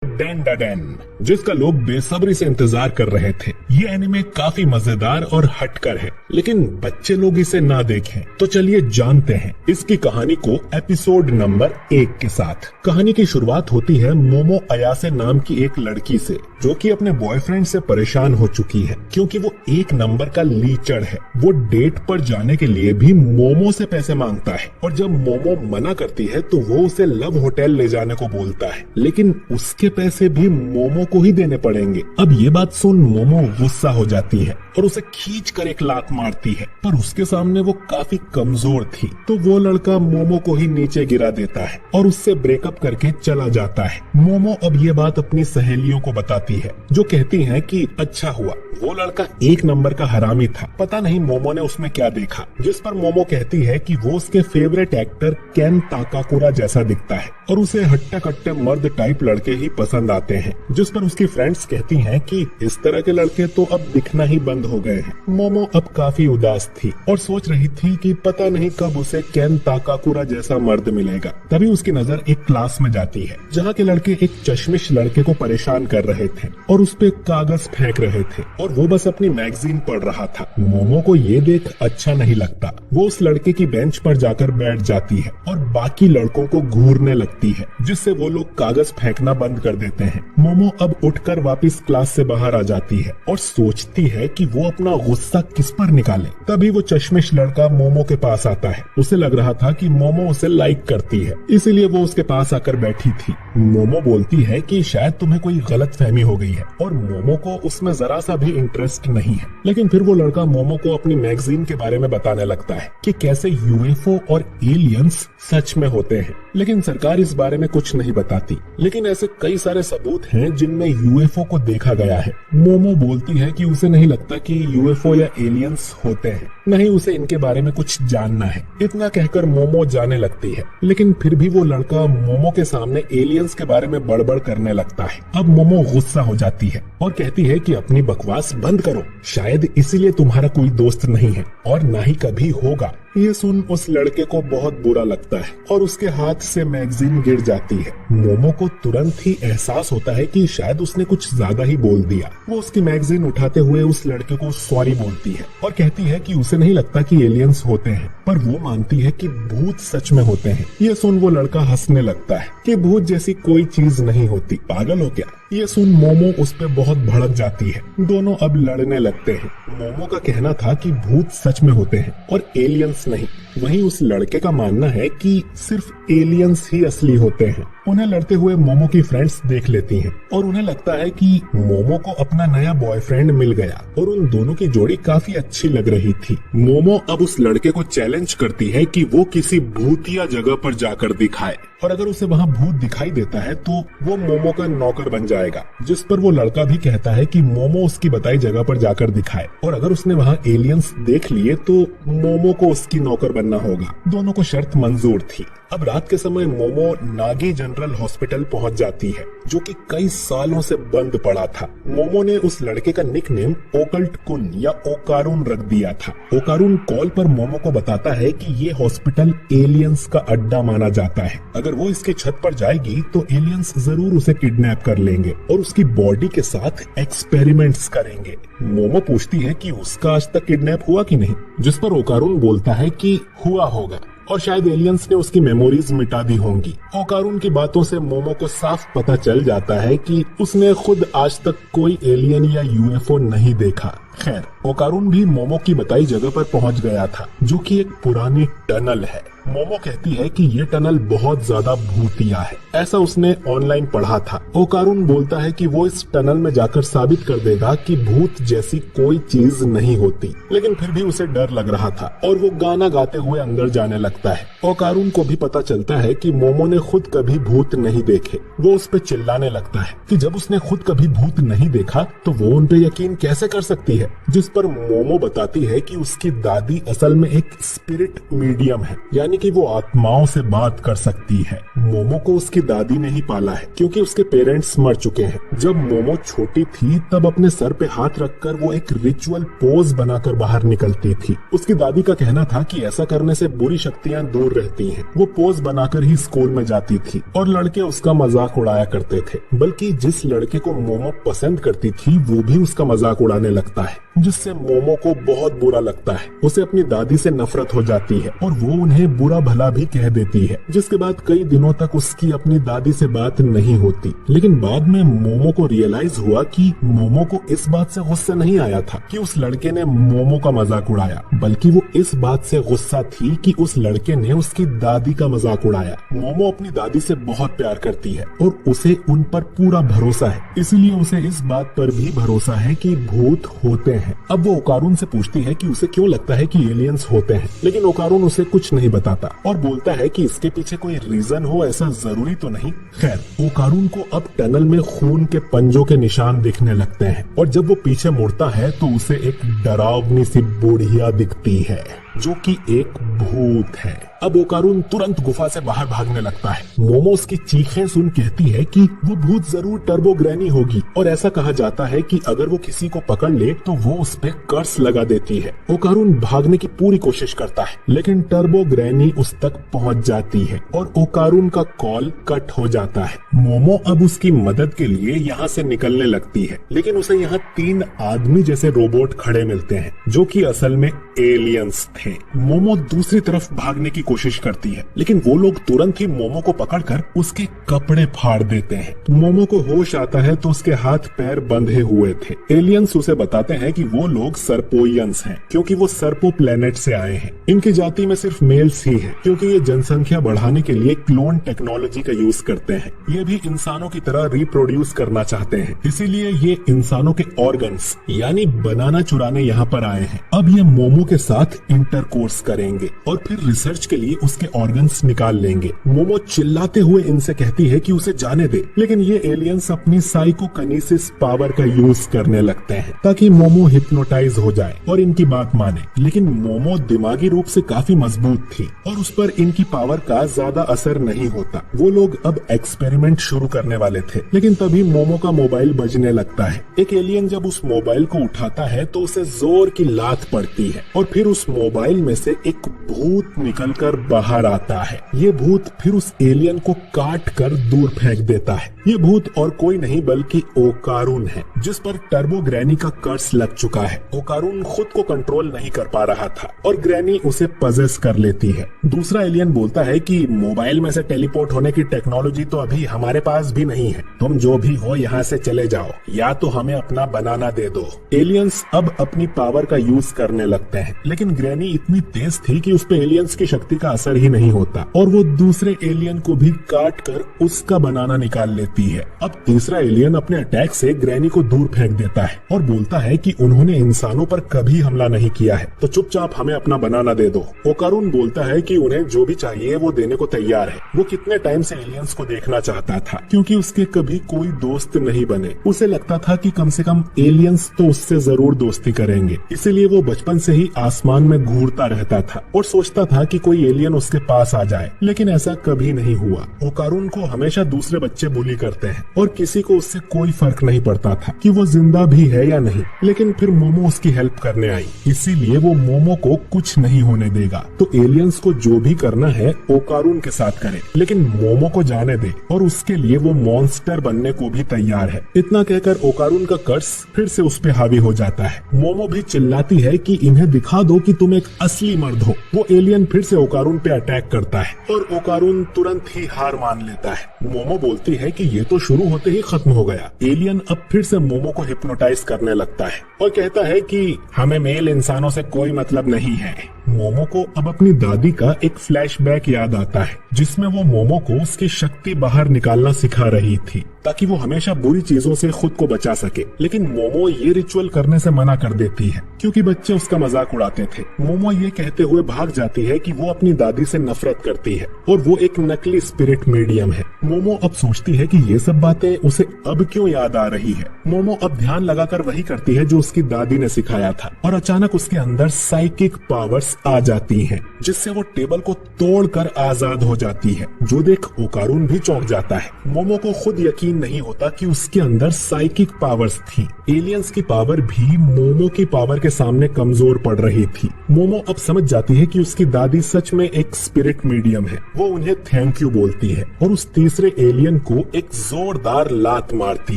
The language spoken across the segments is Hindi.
डेन दा डेन, जिसका लोग बेसब्री से इंतजार कर रहे थे। ये एनिमे काफी मजेदार और हटकर है, लेकिन बच्चे लोग इसे ना देखें। तो चलिए जानते हैं इसकी कहानी को एपिसोड नंबर 1 के साथ। कहानी की शुरुआत होती है मोमो अयासे नाम की एक लड़की से, जो कि अपने बॉयफ्रेंड से परेशान हो चुकी है क्योंकि वो 1 नंबर का लीचड़ है। वो डेट पर जाने के लिए भी मोमो से पैसे मांगता है और जब मोमो मना करती है तो वो उसे लव होटल ले जाने को बोलता है, लेकिन उसके पैसे भी मोमो को ही देने पड़ेंगे। अब ये बात सुन मोमो गुस्सा हो जाती है और उसे खींच कर एक लात मारती है, पर उसके सामने वो काफी कमजोर थी, तो वो लड़का मोमो को ही नीचे गिरा देता है और उससे ब्रेकअप करके चला जाता है। मोमो अब ये बात अपनी सहेलियों को बताती है, जो कहती हैं कि अच्छा हुआ वो लड़का 1 नंबर का हरामी था, पता नहीं मोमो ने उसमें क्या देखा। जिस पर मोमो कहती है कि वो उसके फेवरेट एक्टर केन ताकाकुरा जैसा दिखता है और उसे हट्टे कट्टे मर्द टाइप लड़के ही पसंद आते हैं। जिस पर उसकी फ्रेंड्स कहती हैं कि इस तरह के लड़के तो अब दिखना ही बंद हो गए हैं। मोमो अब काफी उदास थी और सोच रही थी कि पता नहीं कब उसे केन ताकाकुरा जैसा मर्द मिलेगा। तभी उसकी नजर एक क्लास में जाती है, जहाँ के लड़के एक चश्मिश लड़के को परेशान कर रहे थे और उस पे कागज फेंक रहे थे और वो बस अपनी मैगजीन पढ़ रहा था। मोमो को ये देख अच्छा नहीं लगता। वो उस लड़के की बेंच पर जाकर बैठ जाती है और बाकी लड़कों को घूरने लगती है, जिससे वो लोग कागज फेंकना बंद कर देते हैं। मोमो अब उठकर वापस क्लास से बाहर आ जाती है और सोचती है कि वो अपना गुस्सा किस पर निकाले। तभी वो चश्मिश लड़का मोमो के पास आता है। उसे लग रहा था कि मोमो उसे लाइक करती है, इसीलिए वो उसके पास आकर बैठी थी। मोमो बोलती है कि शायद तुम्हें कोई गलतफहमी हो गई है और मोमो को उसमें जरा सा भी इंटरेस्ट नहीं है। लेकिन फिर वो लड़का मोमो को अपनी मैगजीन के बारे में बताने लगता है कि कैसे यूएफओ और एलियंस सच में होते हैं, लेकिन सरकार इस बारे में कुछ नहीं बताती। लेकिन ऐसे कई सारे सबूत हैं जिनमें यूएफओ को देखा गया है। मोमो बोलती है कि उसे नहीं लगता कि यूएफओ या एलियंस होते हैं, नहीं उसे इनके बारे में कुछ जानना है। इतना कहकर मोमो जाने लगती है, लेकिन फिर भी वो लड़का मोमो के सामने एलियंस के बारे में बड़बड़ करने लगता है। अब मोमो गुस्सा हो जाती है और कहती है कि अपनी बकवास बंद करो, शायद इसीलिए तुम्हारा कोई दोस्त नहीं है और ना ही कभी होगा। ये सुन उस लड़के को बहुत बुरा लगता है और उसके हाथ से मैगजीन गिर जाती है। मोमो को तुरंत ही एहसास होता है कि शायद उसने कुछ ज्यादा ही बोल दिया। वो उसकी मैगजीन उठाते हुए उस लड़के को सॉरी बोलती है और कहती है कि उसे नहीं लगता कि एलियंस होते हैं, पर वो मानती है कि भूत सच में होते हैं। ये सुन वो लड़का हंसने लगता है कि भूत जैसी कोई चीज नहीं होती, पागल हो क्या। ये सुन मोमो उस पे बहुत भड़क जाती है। दोनों अब लड़ने लगते हैं। मोमो का कहना था कि भूत सच में होते हैं और एलियंस नहीं, वहीं उस लड़के का मानना है कि सिर्फ एलियंस ही असली होते हैं। उन्हें लड़ते हुए मोमो की फ्रेंड्स देख लेती हैं और उन्हें लगता है कि मोमो को अपना नया बॉयफ्रेंड मिल गया और उन दोनों की जोड़ी काफी अच्छी लग रही थी। मोमो अब उस लड़के को चैलेंज करती है कि वो किसी भूतिया जगह पर जाकर दिखाए और अगर उसे वहाँ भूत दिखाई देता है तो वो मोमो का नौकर बन जाएगा। जिस पर वो लड़का भी कहता है कि मोमो उसकी बताई जगह पर जाकर दिखाए और अगर उसने वहाँ एलियंस देख लिए तो मोमो को उसकी नौकर बनना होगा। दोनों को शर्त मंजूर थी। अब रात के समय मोमो नागी जनरल हॉस्पिटल पहुंच जाती है, जो कि कई सालों से बंद पड़ा था। मोमो ने उस लड़के का निकनेम ओकल्ट कुन या ओकारुन रख दिया था। ओकारुन कॉल पर मोमो को बताता है कि ये हॉस्पिटल एलियंस का अड्डा माना जाता है। अगर वो इसकी छत पर जाएगी तो एलियंस जरूर उसे किडनैप कर लेंगे और उसकी बॉडी के साथ एक्सपेरिमेंट्स करेंगे। मोमो पूछती है कि उसका आज तक किडनैप हुआ कि नहीं, जिस पर ओकारुन बोलता है कि हुआ होगा और शायद एलियंस ने उसकी मेमोरीज मिटा दी होंगी। ओकारुन की बातों से मोमो को साफ पता चल जाता है कि उसने खुद आज तक कोई एलियन या यूएफओ नहीं देखा। खैर, ओकारुन भी मोमो की बताई जगह पर पहुंच गया था, जो कि एक पुरानी टनल है। मोमो कहती है कि ये टनल बहुत ज्यादा भूतिया है, ऐसा उसने ऑनलाइन पढ़ा था। ओकारुन बोलता है कि वो इस टनल में जाकर साबित कर देगा कि भूत जैसी कोई चीज नहीं होती, लेकिन फिर भी उसे डर लग रहा था और वो गाना गाते हुए अंदर जाने लगता है। ओकारुन को भी पता चलता है कि मोमो ने खुद कभी भूत नहीं देखे। वो उस पे चिल्लाने लगता है कि जब उसने खुद कभी भूत नहीं देखा तो वो उन पे यकीन कैसे कर सकती है। जिस पर मोमो बताती है कि उसकी दादी असल में एक स्पिरिट मीडियम है, यानी कि वो आत्माओं से बात कर सकती है। मोमो को उसकी दादी ने ही पाला है क्योंकि उसके पेरेंट्स मर चुके हैं। जब मोमो छोटी थी तब अपने सर पे हाथ रखकर वो एक रिचुअल पोज बनाकर बाहर निकलती थी। उसकी दादी का कहना था कि ऐसा करने से बुरी शक्तियां दूर रहती हैं। वो पोज बनाकर ही स्कूल में जाती थी और लड़के उसका मजाक उड़ाया करते थे, बल्कि जिस लड़के को मोमो पसंद करती थी वो भी उसका मजाक उड़ाने लगता है, जिससे मोमो को बहुत बुरा लगता है। उसे अपनी दादी से नफरत हो जाती है और वो उन्हें बुरा भला भी कह देती है, जिसके बाद कई दिनों तक उसकी अपनी दादी से बात नहीं होती। लेकिन बाद में मोमो को रियलाइज हुआ कि मोमो को इस बात से गुस्सा नहीं आया था कि उस लड़के ने मोमो का मजाक उड़ाया, बल्कि वो इस बात से गुस्सा थी कि उस लड़के ने उसकी दादी का मजाक उड़ाया। मोमो अपनी दादी से बहुत प्यार करती है और उसे उन पर पूरा भरोसा है, इसलिए उसे इस बात पर भी भरोसा है कि भूत होते हैं। अब वो ओकारून से पूछती है कि उसे क्यों लगता है कि एलियंस होते हैं, लेकिन ओकारून उसे कुछ नहीं बताता और बोलता है कि इसके पीछे कोई रीजन हो ऐसा जरूरी तो नहीं। खैर, ओकारून को अब टनल में खून के पंजों के निशान दिखने लगते हैं और जब वो पीछे मुड़ता है तो उसे एक डरावनी सी बुढ़िया दिखती है जो कि एक भूत है। अब ओकारून तुरंत गुफा से बाहर भागने लगता है। मोमो उसकी चीखें सुन कहती है कि वो भूत जरूर टर्बो ग्रैनी होगी और ऐसा कहा जाता है कि अगर वो किसी को पकड़ ले तो वो उस पे कर्स लगा देती है। ओकारून भागने की पूरी कोशिश करता है, लेकिन टर्बो ग्रैनी उस तक पहुंच जाती है और ओकारून का कॉल कट हो जाता है। मोमो अब उसकी मदद के लिए यहाँ से निकलने लगती है, लेकिन उसे यहाँ 3 आदमी जैसे रोबोट खड़े मिलते हैं जो कि असल में एलियंस थे। मोमो दूसरी तरफ भागने की कोशिश करती है, लेकिन वो लोग तुरंत ही मोमो को पकड़कर उसके कपड़े फाड़ देते हैं। मोमो को होश आता है तो उसके हाथ पैर बंधे हुए थे। एलियंस उसे बताते हैं कि वो लोग सर्पोइयंस हैं, क्योंकि वो सर्पो प्लेनेट से आए हैं। इनकी जाति में सिर्फ मेल्स ही हैं, क्योंकि ये जनसंख्या बढ़ाने के लिए क्लोन टेक्नोलॉजी का यूज करते हैं। ये भी इंसानों की तरह रिप्रोड्यूस करना चाहते हैं, इसीलिए ये इंसानों के ऑर्गन्स यानी बनाना चुराने यहाँ पर आए हैं। अब ये मोमो के साथ इंटरकोर्स करेंगे और फिर रिसर्च के लिए उसके ऑर्गन्स निकाल लेंगे। मोमो चिल्लाते हुए इनसे कहती है कि उसे जाने दे, लेकिन ये एलियंस अपनी साइकोकिनेसिस पावर का यूज करने लगते हैं ताकि मोमो हिप्नोटाइज हो जाए और इनकी बात माने। लेकिन मोमो दिमागी रूप से काफी मजबूत थी और उस पर इनकी पावर का ज्यादा असर नहीं होता। वो लोग अब एक्सपेरिमेंट शुरू करने वाले थे, लेकिन तभी मोमो का मोबाइल बजने लगता है। एक एलियन जब उस मोबाइल को उठाता है तो उसे जोर की लात पड़ती है और फिर उस मोबाइल में से एक भूत निकलकर बाहर आता है। ये भूत फिर उस एलियन को काट कर दूर फेंक देता है। ये भूत और कोई नहीं बल्कि ओकारून है, जिस पर टर्बो ग्रैनी का कर्स लग चुका है। ओकारून खुद को कंट्रोल नहीं कर पा रहा था और ग्रैनी उसे पजेस कर लेती है। दूसरा एलियन बोलता है कि मोबाइल में से टेलीपोर्ट होने की टेक्नोलॉजी तो अभी हमारे पास भी नहीं है, तुम जो भी हो यहाँ से चले जाओ या तो हमें अपना बनाना दे दो। एलियंस अब अपनी पावर का यूज करने लगते हैं, लेकिन ग्रैनी इतनी तेज थी कि उस पे एलियंस की शक्ति का असर ही नहीं होता और वो दूसरे एलियन को भी काट कर उसका बनाना निकाल लेती है। अब तीसरा एलियन अपने अटैक से ग्रैनी को दूर फेंक देता है और बोलता है कि उन्होंने इंसानों पर कभी हमला नहीं किया है, तो चुपचाप हमें अपना बनाना दे दो। ओकारून बोलता है कि उन्हें जो भी चाहिए वो देने को तैयार है। वो कितने टाइम से एलियंस को देखना चाहता था, क्योंकि उसके कभी कोई दोस्त नहीं बने। उसे लगता था कि कम से कम एलियंस तो उससे जरूर दोस्ती करेंगे, इसीलिए वो बचपन से ही आसमान में घूरता रहता था और सोचता था कि कोई एलियन उसके पास आ जाए, लेकिन ऐसा कभी नहीं हुआ। ओकारून को हमेशा दूसरे बच्चे बुली करते हैं और किसी को उससे कोई फर्क नहीं पड़ता था कि वो जिंदा भी है या नहीं। लेकिन फिर मोमो उसकी हेल्प करने आई, इसीलिए वो मोमो को कुछ नहीं होने देगा। तो एलियंस को जो भी करना है ओकारून के साथ करे, लेकिन मोमो को जाने दे और उसके लिए वो मॉन्स्टर बनने को भी तैयार है। इतना कहकर ओकारून का कर्स फिर से उस पे हावी हो जाता है। मोमो भी चिल्लाती है कि इन्हें दिखा दो कि तुम एक असली मर्द हो। वो एलियन फिर से ओकारून पे अटैक करता है और ओकारून तुरंत ही हार मान लेता है। मोमो बोलती है कि ये तो शुरू होते ही खत्म हो गया। एलियन अब फिर से मोमो को हिप्नोटाइज करने लगता है और कहता है कि हमें मेल इंसानों से कोई मतलब नहीं है। मोमो को अब अपनी दादी का एक फ्लैशबैक याद आता है, जिसमें वो मोमो को उसकी शक्ति बाहर निकालना सिखा रही थी ताकि वो हमेशा बुरी चीजों से खुद को बचा सके। लेकिन मोमो ये रिचुअल करने से मना कर देती है क्योंकि बच्चे उसका मजाक उड़ाते थे। मोमो ये कहते हुए भाग जाती है कि वो अपनी दादी से नफरत करती है और वो एक नकली स्पिरिट मीडियम है। मोमो अब सोचती है कि ये सब बातें उसे अब क्यों याद आ रही है। मोमो अब ध्यान लगाकर वही करती है जो उसकी दादी ने सिखाया था और अचानक उसके अंदर साइकिक पावर्स आ जाती हैं, जिससे वो टेबल को तोड़कर आजाद हो जाती है, जो देख ओकारून भी चौंक जाता है। मोमो को खुद यकीन नहीं होता कि उसके अंदर साइकिक पावर्स थी। एलियंस की पावर भी मोमो की पावर के सामने कमजोर पड़ रही थी। मोमो अब समझ जाती है कि उसकी दादी सच में एक स्पिरिट मीडियम है। वो उन्हें थैंक यू बोलती है और उस तीसरे एलियन को एक जोरदार लात मारती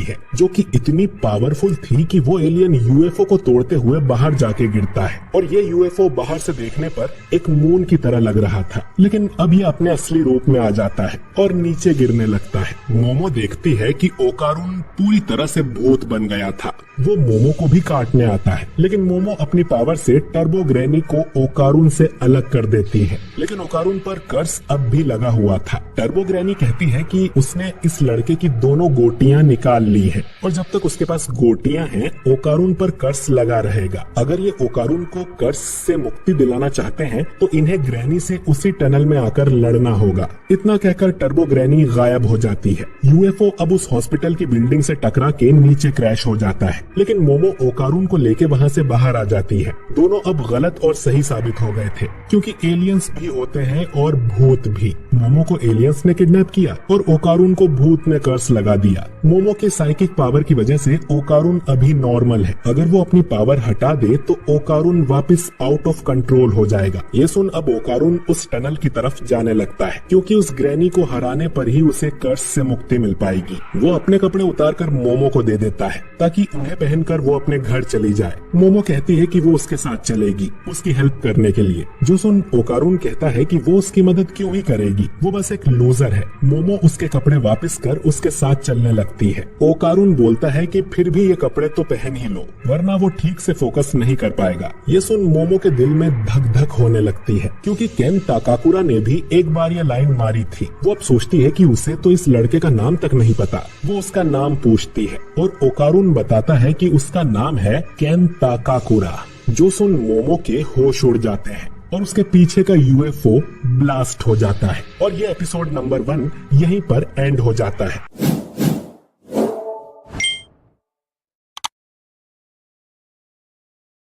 है, जो कि इतनी पावरफुल थी कि वो एलियन यूएफओ को तोड़ते हुए बाहर जाके गिरता है। और ये यूएफओ बाहर से देखने पर एक मून की तरह लग रहा था, लेकिन अब ये अपने असली रूप में आ जाता है और नीचे गिरने लगता है। मोमो देखती है कि ओकारून पूरी तरह से भूत बन गया था। वो मोमो को भी काटने आता है, लेकिन मोमो अपनी पावर से टर्बो ग्रैनी को ओकारून से अलग कर देती है। लेकिन ओकारून पर कर्स अब भी लगा हुआ था। टर्बो ग्रैनी कहती है कि उसने इस लड़के की दोनों गोटियां निकाल ली हैं और जब तक उसके पास गोटियां हैं ओकारून पर कर्स लगा रहेगा। अगर ये ओकारून को कर्स से मुक्ति दिलाना चाहते हैं तो इन्हें ग्रैनी से उसी टनल में आकर लड़ना होगा। इतना कहकर टर्बो ग्रैनी गायब हो जाती है। यूएफओ अब उस हॉस्पिटल की बिल्डिंग से टकरा के नीचे क्रैश हो जाता है, लेकिन मोमो ओकारून को लेके वहाँ से बाहर आ जाती है। दोनों अब गलत और सही साबित हो गए थे, क्योंकि एलियंस भी होते हैं और भूत भी। मोमो को एलियंस ने किडनैप किया और ओकारून को भूत ने कर्स लगा दिया। मोमो के साइकिक पावर की वजह से ओकारून अभी नॉर्मल है। अगर वो अपनी पावर हटा दे तो ओकारून वापस आउट ऑफ कंट्रोल हो जाएगा। ये सुन अब ओकारून उस टनल की तरफ जाने लगता है, क्योंकि उस ग्रैनी को हराने पर ही उसे कर्स से मुक्ति मिल पाएगी। वो अपने कपड़े उतारकर मोमो को दे देता है ताकि उन्हें पहनकर वो अपने घर चली जाए। मोमो कहती है कि वो उसके साथ चलेगी उसकी हेल्प करने के लिए, जो सुन ओकारून कहता है कि वो उसकी मदद क्यों ही करेगी, वो बस एक लूजर है। मोमो उसके कपड़े वापस कर उसके साथ चलने लगती है। ओकारून बोलता है कि फिर भी ये कपड़े तो पहन ही लो, वरना वो ठीक से फोकस नहीं कर पाएगा। ये सुन मोमो के दिल में धक धक होने लगती है, क्योंकि केन ताकाकुरा ने भी एक बार ये लाइन मारी थी। वो अब सोचती है कि उसे तो इस लड़के का नाम तक नहीं पता। वो उसका नाम पूछती है और ओकारून बताता है कि उसका नाम है केन ताकाकुरा। जो सुन मोमो के होश उड़ जाते हैं और उसके पीछे का यूएफओ ब्लास्ट हो जाता है और ये एपिसोड नंबर 1 यहीं पर एंड हो जाता है।